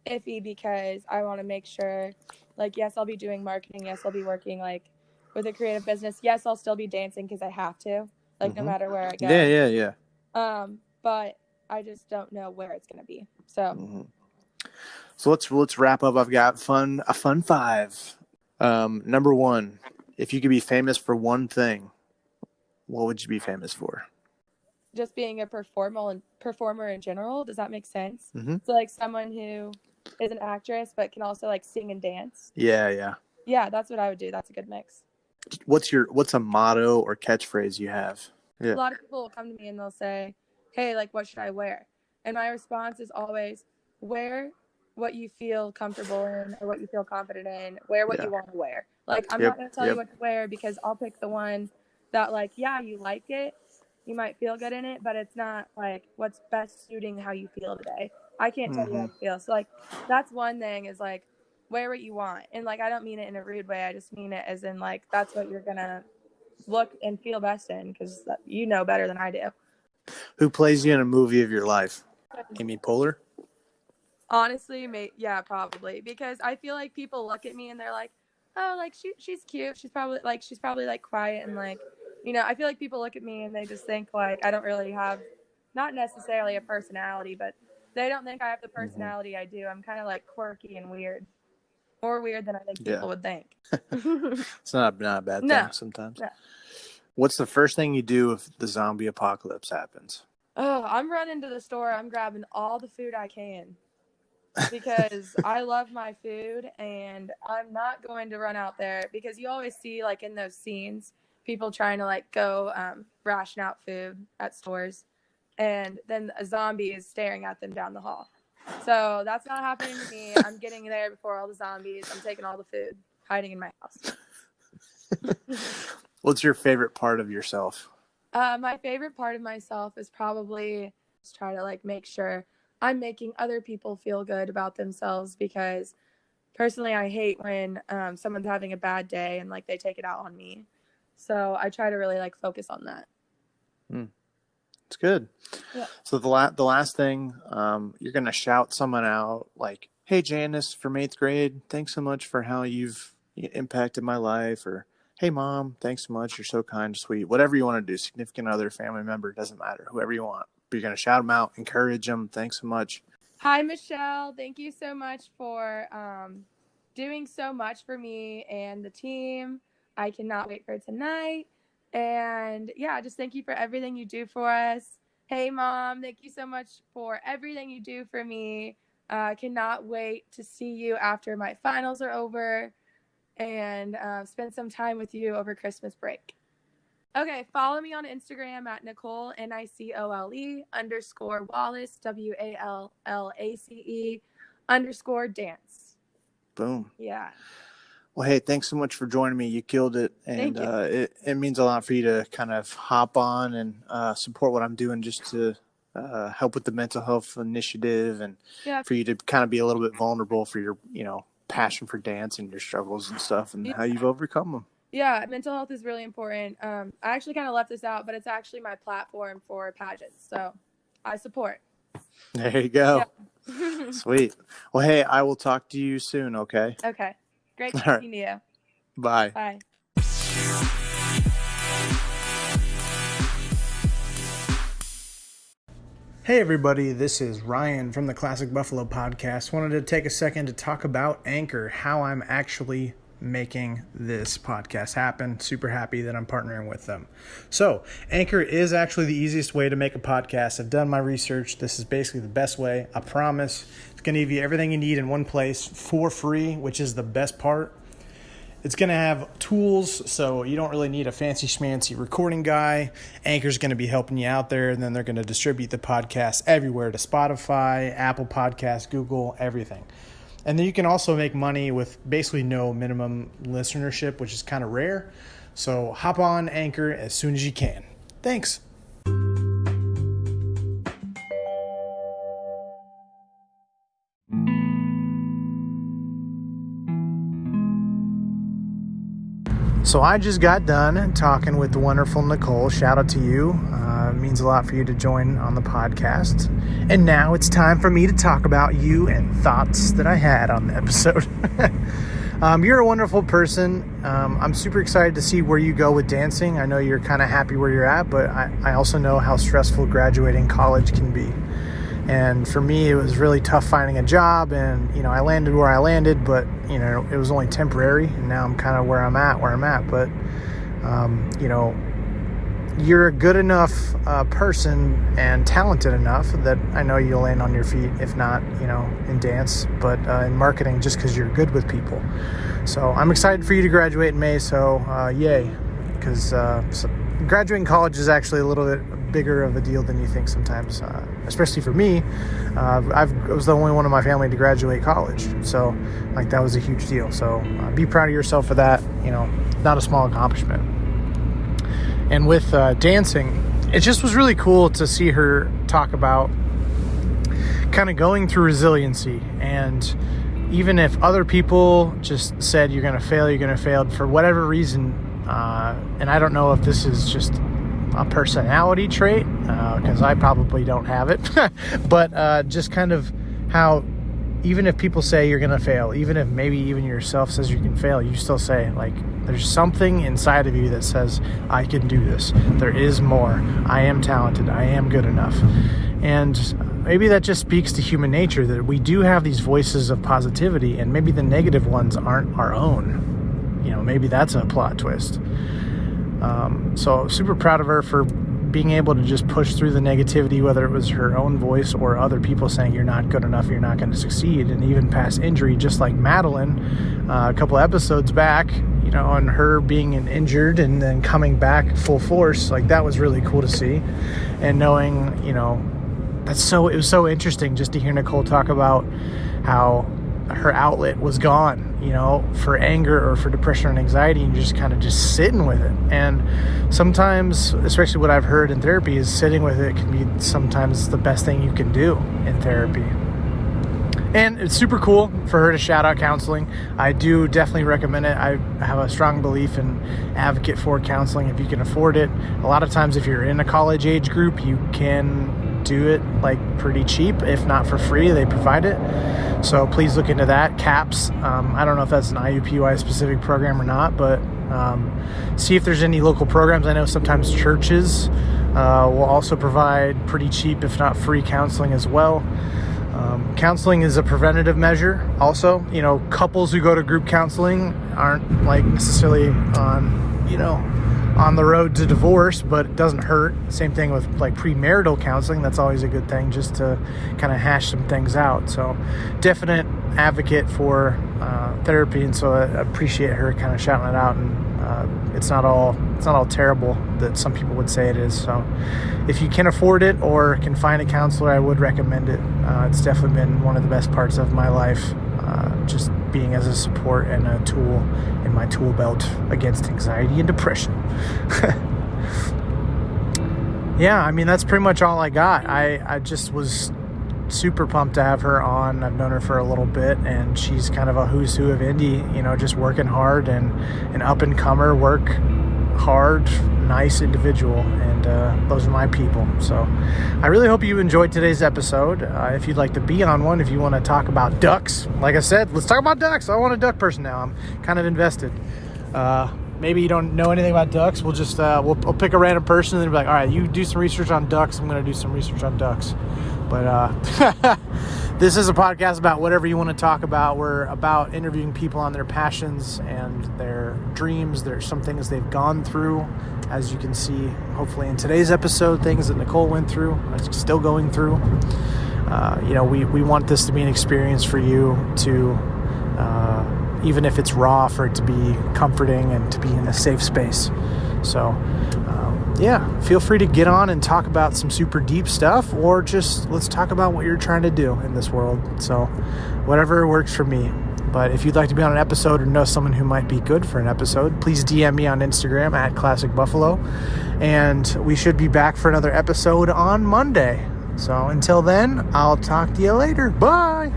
Speaker 2: iffy because I want to make sure, like, yes, I'll be doing marketing. Yes, I'll be working like with a creative business. Yes, I'll still be dancing because I have to, like, no matter where I go.
Speaker 1: Yeah.
Speaker 2: But I just don't know where it's going to be. So,
Speaker 1: So let's wrap up. I've got a fun 5. Number 1, if you could be famous for one thing, what would you be famous for?
Speaker 2: just being a performer in general. Does that make sense?
Speaker 1: Mm-hmm.
Speaker 2: So like someone who is an actress but can also like sing and dance.
Speaker 1: Yeah.
Speaker 2: Yeah, that's what I would do. That's a good mix.
Speaker 1: What's a motto or catchphrase you have? Yeah.
Speaker 2: A lot of people will come to me and they'll say, hey, like, what should I wear? And my response is always, wear what you feel comfortable in or what you feel confident in. Wear what you want to wear. Like, I'm not going to tell you what to wear because I'll pick the one that, like, yeah, you like it. You might feel good in it, but it's not, like, what's best suiting how you feel today. I can't tell you how you feel. So, like, that's one thing is, like, wear what you want. And, like, I don't mean it in a rude way. I just mean it as in, like, that's what you're going to look and feel best in because you know better than I do.
Speaker 1: Who plays you in a movie of your life? Amy Poehler?
Speaker 2: Honestly, yeah, probably, because I feel like people look at me and they're like, oh, like she's cute. She's probably like quiet and like, you know, I feel like people look at me and they just think like I don't really have, not necessarily a personality, but they don't think I have the personality I do. I'm kind of like quirky and weird. More weird than I think people would think.
Speaker 1: It's not a bad thing sometimes.
Speaker 2: No.
Speaker 1: What's the first thing you do if the zombie apocalypse happens?
Speaker 2: Oh, I'm running to the store. I'm grabbing all the food I can because I love my food and I'm not going to run out there because you always see like in those scenes, people trying to like go ration out food at stores and then a zombie is staring at them down the hall. So that's not happening to me. I'm getting there before all the zombies. I'm taking all the food, hiding in my house.
Speaker 1: What's your favorite part of yourself?
Speaker 2: My favorite part of myself is probably just try to like make sure I'm making other people feel good about themselves because personally I hate when someone's having a bad day and like they take it out on me. So I try to really like focus on that.
Speaker 1: It's good.
Speaker 2: Yeah.
Speaker 1: So the last thing, you're going to shout someone out like, hey, Janice from 8th grade, thanks so much for how you've impacted my life, or hey, Mom, thanks so much. You're so kind, sweet. Whatever you want to do, significant other, family member, doesn't matter. Whoever you want. But you're going to shout them out, encourage them. Thanks so much.
Speaker 2: Hi, Michelle. Thank you so much for doing so much for me and the team. I cannot wait for tonight. And yeah, just thank you for everything you do for us. Hey, Mom, thank you so much for everything you do for me. Cannot wait to see you after my finals are over and spend some time with you over Christmas break. Okay, follow me on Instagram at Nicole, NICOLE _Wallace, WALLACE _dance.
Speaker 1: Boom.
Speaker 2: Yeah.
Speaker 1: Well, hey, thanks so much for joining me. You killed it. And it means a lot for you to kind of hop on and support what I'm doing just to help with the mental health initiative and for you to kind of be a little bit vulnerable for your, passion for dance and your struggles and stuff and how you've overcome them.
Speaker 2: Yeah, mental health is really important. I actually kind of left this out, but it's actually my platform for pageants. So I support.
Speaker 1: There you go.
Speaker 2: Yeah.
Speaker 1: Sweet. Well, hey, I will talk to you soon, okay?
Speaker 2: Okay. Great talking to you.
Speaker 1: Bye.
Speaker 2: Bye.
Speaker 1: Hey everybody, this is Ryan from the Classic Buffalo Podcast. Wanted to take a second to talk about Anchor, how I'm actually making this podcast happen. Super happy that I'm partnering with them. So, Anchor is actually the easiest way to make a podcast. I've done my research. This is basically the best way. I promise. It's going to give you everything you need in one place for free, which is the best part. It's going to have tools, so you don't really need a fancy schmancy recording guy. Anchor's going to be helping you out there, and then they're going to distribute the podcast everywhere to Spotify, Apple Podcasts, Google, everything. And then you can also make money with basically no minimum listenership, which is kind of rare. So hop on Anchor as soon as you can. Thanks. So I just got done talking with the wonderful Nicole. Shout out to you. It means a lot for you to join on the podcast. And now it's time for me to talk about you and thoughts that I had on the episode. You're a wonderful person. I'm super excited to see where you go with dancing. I know you're kind of happy where you're at, but I also know how stressful graduating college can be. And for me, it was really tough finding a job, and, I landed where I landed, but, it was only temporary, and now I'm kind of where I'm at. But, you're a good enough person and talented enough that I know you'll land on your feet, if not, in dance, but in marketing, just because you're good with people. So I'm excited for you to graduate in May. So yay, because graduating college is actually a little bit bigger of a deal than you think sometimes, especially for me. I was the only one in my family to graduate college. So that was a huge deal. So be proud of yourself for that. Not a small accomplishment. And with dancing, it just was really cool to see her talk about kind of going through resiliency. And even if other people just said, you're going to fail for whatever reason, and I don't know if this is just a personality trait, because I probably don't have it, but just kind of how even if people say you're going to fail, even if maybe even yourself says you can fail, you still say, there's something inside of you that says, I can do this. There is more. I am talented. I am good enough. And maybe that just speaks to human nature, that we do have these voices of positivity, and maybe the negative ones aren't our own. Maybe that's a plot twist. So super proud of her for being able to just push through the negativity, whether it was her own voice or other people saying you're not good enough, you're not going to succeed, and even past injury, just like Madeline a couple episodes back, and her being injured and then coming back full force. That was really cool to see. And knowing, it was so interesting just to hear Nicole talk about how her outlet was gone, for anger or for depression and anxiety, and you're just kind of just sitting with it. And sometimes, especially what I've heard in therapy, is sitting with it can be sometimes the best thing you can do in therapy. And it's super cool for her to shout out counseling. I do definitely recommend it. I have a strong belief and advocate for counseling if you can afford it. A lot of times if you're in a college age group, you can do it pretty cheap, if not for free. They provide it. So please look into that. CAPS. I don't know if that's an IUPUI specific program or not, but see if there's any local programs. I know sometimes churches will also provide pretty cheap, if not free, counseling as well. Counseling is a preventative measure. Also, couples who go to group counseling aren't necessarily on the road to divorce, but it doesn't hurt. Same thing with premarital counseling. That's always a good thing, just to kind of hash some things out. So definite advocate for therapy, and so I appreciate her kind of shouting it out. And it's not all terrible that some people would say it is. So if you can afford it or can find a counselor, I would recommend it. It's definitely been one of the best parts of my life, just being as a support and a tool in my tool belt against anxiety and depression. Yeah, that's pretty much all I got. I just was super pumped to have her on. I've known her for a little bit, and she's kind of a who's who of indie, just working hard, and an up-and-comer, work hard, nice individual, and those are my people. So I really hope you enjoyed today's episode. If you'd like to be on one, if you want to talk about ducks, like I said, let's talk about ducks. I want a duck person now. I'm kind of invested. Maybe you don't know anything about ducks. We'll just we'll pick a random person and then be like, all right, you do some research on ducks. I'm going to do some research on ducks. But this is a podcast about whatever you want to talk about. We're about interviewing people on their passions and their dreams. There's some things they've gone through, as you can see, hopefully in today's episode, things that Nicole went through, still going through. We want this to be an experience for you to, even if it's raw, for it to be comforting and to be in a safe space. So, feel free to get on and talk about some super deep stuff, or just let's talk about what you're trying to do in this world. So whatever works for me. But if you'd like to be on an episode or know someone who might be good for an episode, please DM me on Instagram at Classic Buffalo. And we should be back for another episode on Monday. So until then, I'll talk to you later. Bye.